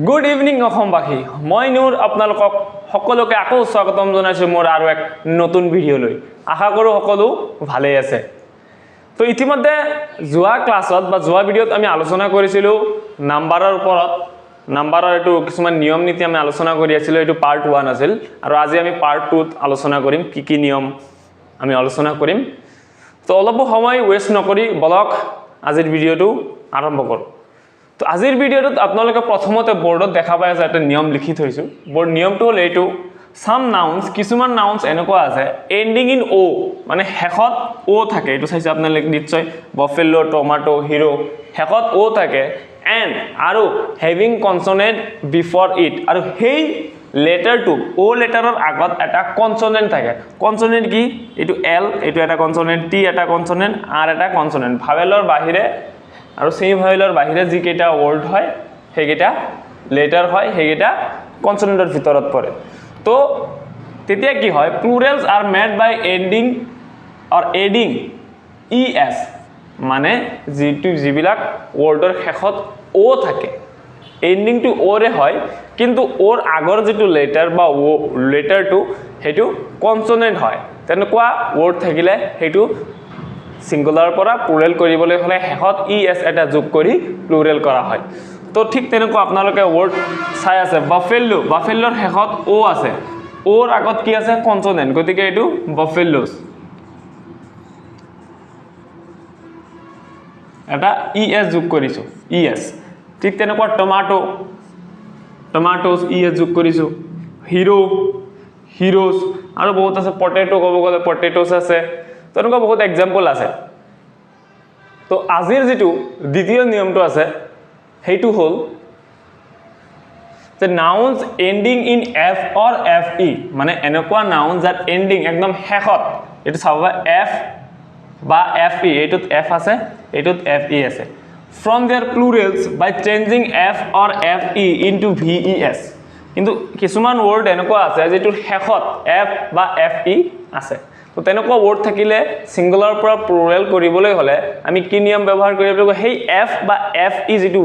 Good evening অসমবাসী মই নূৰ আপোনালোকক সকলোকে আকৌ স্বাগতম জনাইছো মোৰ আৰু এক নতুন ভিডিও লৈ আশা কৰো সকলো ভালে আছে তো ইতিমধ্যে জুৱা ক্লাছত বা জুৱা ভিডিওত আমি আলোচনা কৰিছিলো নাম্বাৰৰ ওপৰত নাম্বাৰৰ এটো কিছুমান নিয়ম নীতি আমি আলোচনা কৰি আছিলো এটো পাৰ্ট 1 আছিল আৰু আজি আমি পাৰ্ট 2 ত আলোচনা কৰিম কি নিয়ম আমি আলোচনা কৰিম তো অলপ সময় ওয়েস্ট নকৰি ব্লগ আজিৰ ভিডিওটো আৰম্ভ কৰো তো আজিৰ ভিডিওত আপোনালোকে প্ৰথমতে বোৰ্ডত দেখা পায় যে এটা নিয়ম লিখি থৈছো বোৰ্ড নিয়মটো হল এইটো সাম নাউন্স কিছুমান নাউন্স এনেকুৱা আছে এন্ডিং ইন ও মানে হেখত ও থাকে এটো চাইছে আপোনালোকে নিশ্চয় বাফেলো টমেটো হিৰো হেখত ও থাকে এন্ড আৰু হেভিং কনসোনেন্ট বিফৰ ইট আৰু হেই লেটাৰ টু ও লেটাৰৰ আগত এটা কনসোনেন্ট থাকে কনসোনেন্ট কি এটো এল এটো এটা কনসোনেন্ট টি এটা কনসোনেন্ট আর এটা কনসোনেন্ট ভাৱেলৰ বাহিৰে আৰু সেমি ভাৱেলৰ বাহিৰে যি কেটা ওয়াৰ্ড হয় হেগেটা লেটাৰ হয় হেগেটা কনসোনেন্টৰ ভিতৰত পৰে তো তেতিয়া কি হয় plurals are made by ending or adding es মানে জিবিলাক ওয়াৰ্ডৰ শেষত ও থাকে এন্ডিং টু ও ৰে হয় কিন্তু ওৰ আগৰ যেটো লেটাৰ বা ও লেটাৰটো হেতু কনসোনেন্ট হয় তেনেকুৱা ওয়াৰ্ড থাকিলে হেতু সিঙ্গুলাৰ পৰা প্লুৰেল কৰিবলৈ হলে হেখত es এটা যোগ কৰি প্লুৰেল কৰা হয় তো ঠিক তেনেকুৱা আপোনালোকে ওয়াৰ্ড চাই আছে বাফেলো বাফেলোৰ হেখত ও আছে ওৰ আগত কি আছে কনসোনেন্ট গতিকে এটো বাফেলোস এটা es যোগ কৰিছো es ঠিক তেনেকুৱা টমেটো টমেটোস es যোগ কৰিছো হিৰো হিৰোস আৰু বহুত আছে পটেটো ক'ব গলে পটেটোস আছে তেনেকুৱা বহুত एग्जांपल আছে তো আজিৰ যেটো দ্বিতীয় নিয়মটো আছে হেতু হল যে nouns ending in f or fe মানে এনেকুৱা নাউন যাত এন্ডিং একদম শেষত এটো চাবা f বা fe এটোত f আছে এটোত fe আছে from their plurals by changing f or fe into ves কিন্তু কিছুমান ওয়ার্ড এনেকুৱা আছে যেটো শেষত f বা fe আছে তো তেনেকুৱা ওয়াৰ্ড থাকিলে সিঙ্গুলাৰ পৰা প্লুৰেল কৰিবলৈ হলে আমি কি নিয়ম ব্যৱহাৰ কৰিব লাগিব হেই f বা fe যেটো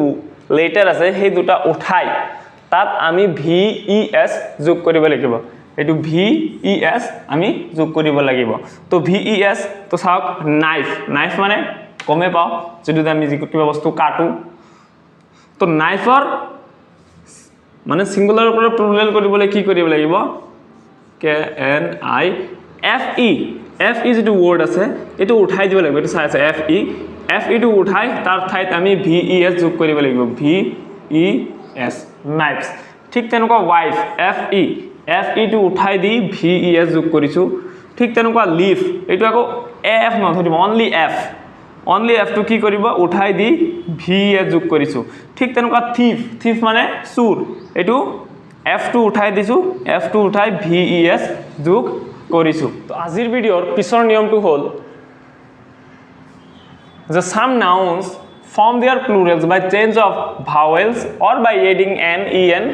লেটাৰ আছে সেই দুটা উঠাই তাত আমি ves যোগ কৰিব লাগিব এটো ves আমি যোগ কৰিব লাগিব তো ves তো চাওক নাইফ নাইফ মানে কমে পাও যদি আমি কিবা বস্তু কাটো তো নাইফৰ মানে সিঙ্গুলাৰ পৰা প্লুৰেল কৰিবলৈ কি কৰিব লাগিব k n i fe যেটো ওয়ার্ড আছে এটো উঠাই দিব লাগিব এটো চাই আছে fe টো উঠাই তাৰ ঠাইত আমি ves যোগ কৰিব লাগিব ves নাইফস ঠিক তেনেকুৱা ওয়াইফ fe টো উঠাই দি ves যোগ কৰিছো ঠিক তেনেকুৱা লিফ এটো আকৌ f নধৰিব অনলি f টো কি কৰিব উঠাই দি ves যোগ কৰিছো ঠিক তেনেকুৱা থিফ মানে চুৰ এটো f টো উঠাই দিছো f টো উঠাই ves যোগ কৰিছো তো আজিৰ ভিডিওৰ পিছৰ নিয়মটো হল যে সাম nouns form their plurals by change of vowels or by adding an en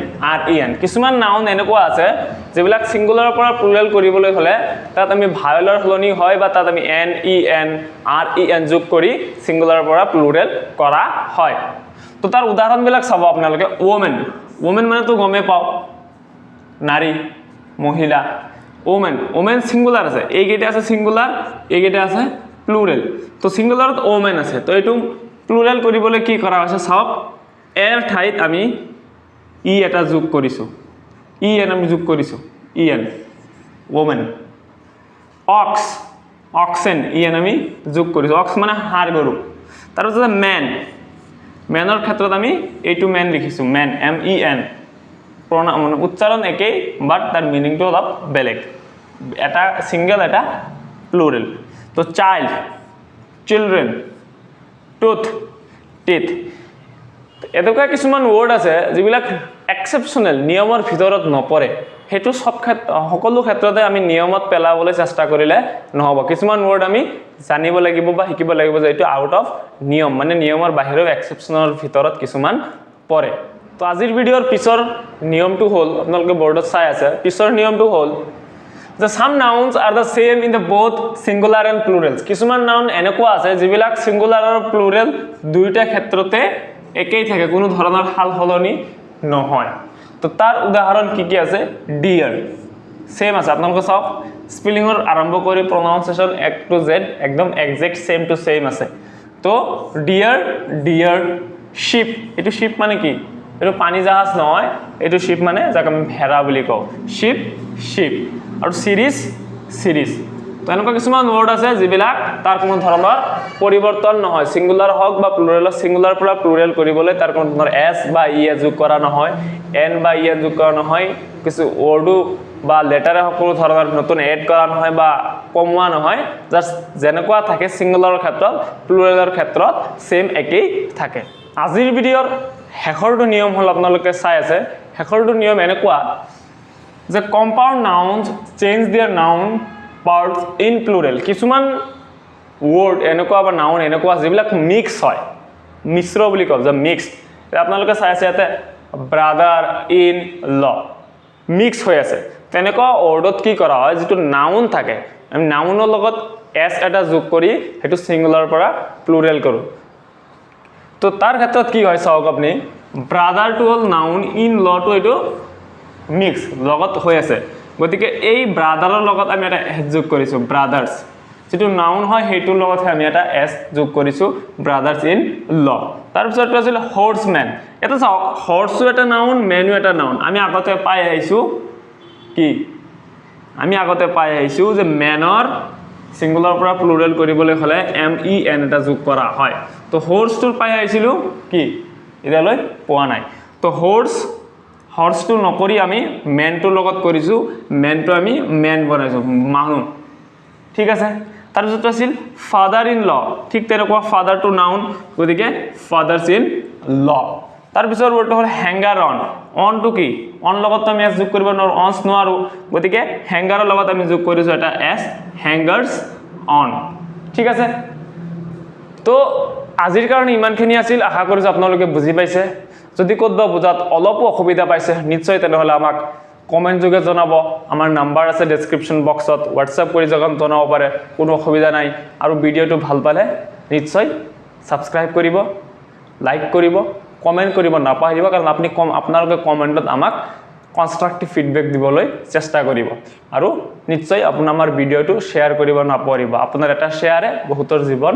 ren কিছুমান নাউন এনেকুৱা আছে যেবিলাক সিঙ্গুলাৰ পৰা প্লুৰেল কৰিবলৈ হলে তাত আমি ভাৱেলৰ হলনি হয় বা তাত আমি n en ren যোগ কৰি সিঙ্গুলাৰ পৰা প্লুৰেল কৰা হয় তো তাৰ উদাহৰণ বিলাক চাব আপোনালোকে woman মানে তো গমে পাও নাৰী মহিলা woman সিঙ্গুলাৰ আছে এই কেটা আছে সিঙ্গুলাৰ এই কেটা আছে প্লুৰেল তো সিঙ্গুলাৰত woman আছে তো এটো প্লুৰেল কৰিবলৈ কি কৰা হৈছে চাওক এৰ ঠাইত আমি এটা যোগ কৰিছো en আমি যোগ কৰিছো en woman oxen en আমি যোগ কৰিছো ox মানে হাড় গৰু তাৰ পিছত ম্যানৰ ক্ষেত্ৰত আমি এইটো ম্যান লিখিছো ম্যান men pronoun মানে উচ্চাৰণ একেই বাট তাৰ মিনিংটো অলপ বেলেগ এটা সিঙ্গেল এটা প্লুৰেল তো চাইল্ড চিলড্ৰেন টুথ টিথ এতকা কিছুমান ওয়াৰ্ড আছে যিবিলাক এক্সেপশনাল নিয়মৰ ভিতৰত নপৰে হেতু সব সকলো ক্ষেত্ৰতে আমি নিয়মত পেলাবলৈ চেষ্টা কৰিলে নহব কিছুমান ওয়ার্ড আমি জানিব লাগিব বা শিকিব লাগিব যে এটো আউট অফ নিয়ম মানে নিয়মৰ বাহিৰৰ এক্সেপশনাল ভিতৰত কিছুমান পৰে তো আজিৰ ভিডিওৰ পিছৰ নিয়মটো হল আপোনালোকে বোৰ্ডত চাই আছে পিছৰ নিয়মটো হল The some nouns are the same in the both singular and plurals. কিছুমান নাউন এনেকুৱা আছে যিবিলাক সিঙ্গুলাৰ আৰু প্লুৰেল দুইটা ক্ষেত্ৰতে একেই থাকে কোনো ধৰণৰ হাল হলনি নহয় তো তাৰ উদাহৰণ কি আছে ডিয়াৰ সেম আছে আপোনালোকে চাওক স্পেলিংৰ আৰম্ভ কৰি প্ৰনাউন্সিয়েচন A to Z একদম এক্সাক্ট সেম টু সেম আছে তো ডিয়াৰ শিপ এটো শিপ মানে কি এটো পানী জাহাজ নহয় এটো শিপ মানে যাক আমি ভেড়া বুলি কওঁ শিপ আৰু সিৰিজ তো এনেকুৱা কিছুমান ওয়াৰ্ড আছে যিবিলাক তাৰ কোনো ধৰণৰ পৰিৱৰ্তন নহয় সিঙ্গুলাৰ হওক বা প্লুৰেল সিঙ্গুলাৰ পৰা প্লুৰেল কৰিবলৈ তাৰ কোনো ধৰণৰ s বা e যোগ কৰা নহয় n বা e যোগ কৰা নহয় কিছু ওয়াৰ্ডো বা লেটাৰে সকলো ধৰণৰ নতুন এড কৰা নহয় বা কমোৱা নহয় জাস্ট যেনেকুৱা থাকে সিঙ্গুলাৰৰ ক্ষেত্ৰত প্লুৰেলৰ ক্ষেত্ৰত সেম একেই থাকে আজিৰ ভিডিঅ'ৰ শেষৰটো নিয়ম হল আপোনালোকে চাই আছে শেষৰটো নিয়ম এনেকুৱা যে compound nouns change there noun parts in plural কিছুমান ওয়াৰ্ড এনেকুৱা বা নাউন এনেকুৱা যিবিলাক মিক্স হয় মিশ্ৰ বুলি কয় যে মিক্স আপোনালোকে চাই আছে ইয়াতে ব্ৰাদাৰ ইন ল মিক্স হৈ আছে তেনেকুৱা ওয়াৰ্ডত কি কৰা হয় যেটো নাউন থাকে আমি নাউনৰ লগত s এটা যোগ কৰি হেতু সিঙ্গুলাৰ পৰা প্লুৰেল কৰো তো তাৰ ক্ষেত্ৰত কি হয় চাওক আপুনি ব্ৰাদাৰ টু হল নাউন ইন ল টু এটো মিক্স লগত হৈ আছে গতিকে এই ব্ৰাদাৰৰ লগত আমি এটা s যোগ কৰিছো ব্ৰাদাৰ্স যেটো নাউন হয় হেতুৰ লগত আমি এটা s যোগ কৰিছো ব্ৰাদাৰ্স ইন ল তাৰ পিছত আছিল হৰ্সম্যান এটা চাওক হৰ্সও এটা নাউন মেনও এটা নাউন আমি আগতে পাই আহিছো কি আমি আগতে পাই আহিছো যে মেনৰ সিঙ্গুলাৰ পৰা প্লুৰেল কৰিবলৈ হলে m e n এটা যোগ কৰা হয় তো হৰ্সটোৰ পাই আহিছিলো কি ইদালৈ পোৱা নাই তো হৰ্সটো নকৰি আমি মেনটোৰ লগত কৰিছো মেনটো আমি মেন বনাইছো মানুহ ঠিক আছে তাৰ পিছত আছিল ফাদাৰ ইন ল ঠিক তেনেকুৱা ফাদাৰ টু নাউন গতিকে ফাদাৰ্স ইন ল তাৰ পিছৰ ওয়াৰ্ডটো হল হ্যাঙ্গাৰ অন টু কি অন লগত আমি s যোগ কৰিব নোৱাৰো অনস নোৱাৰো গতিকে হ্যাঙ্গাৰৰ লগত আমি যোগ কৰিছো এটা s হ্যাঙ্গাৰ্স অন ঠিক আছে তো আজিৰ কাৰণে ইমানখিনি আছিল আশা কৰিছো আপোনালোকে বুজি পাইছে যদি কোনবা বুজাত অলপ অসুবিধা পাইছে নিশ্চয় তেনেহলে আমাক কমেন্ট যোগে জনাব আমাৰ নাম্বাৰ আছে ডেসক্ৰিপশন বক্সত WhatsApp কৰি জনাব পাৰে কোনো অসুবিধা নাই আৰু ভিডিওটো ভাল পালে নিশ্চয় সাবস্ক্ৰাইব কৰিব লাইক কৰিব কমেন্ট কৰিব নাপাহৰিব কাৰণ আপুনি আপোনালোকে কমেন্টত আমাক কনস্ট্ৰাকটিভ ফিডব্যাক দিবলৈ চেষ্টা কৰিব আৰু নিশ্চয় আপোনাৰ আমাৰ ভিডিওটো শেয়াৰ কৰিব নাপাহৰিব আপোনাৰ এটা শেয়াৰে বহুতৰ জীৱন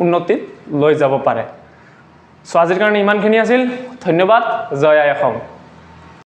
উন্নতিত লৈ যাব পাৰে সো আজিৰ কাৰণে ইমানখিনি আছিল ধন্যবাদ জয় আই অসম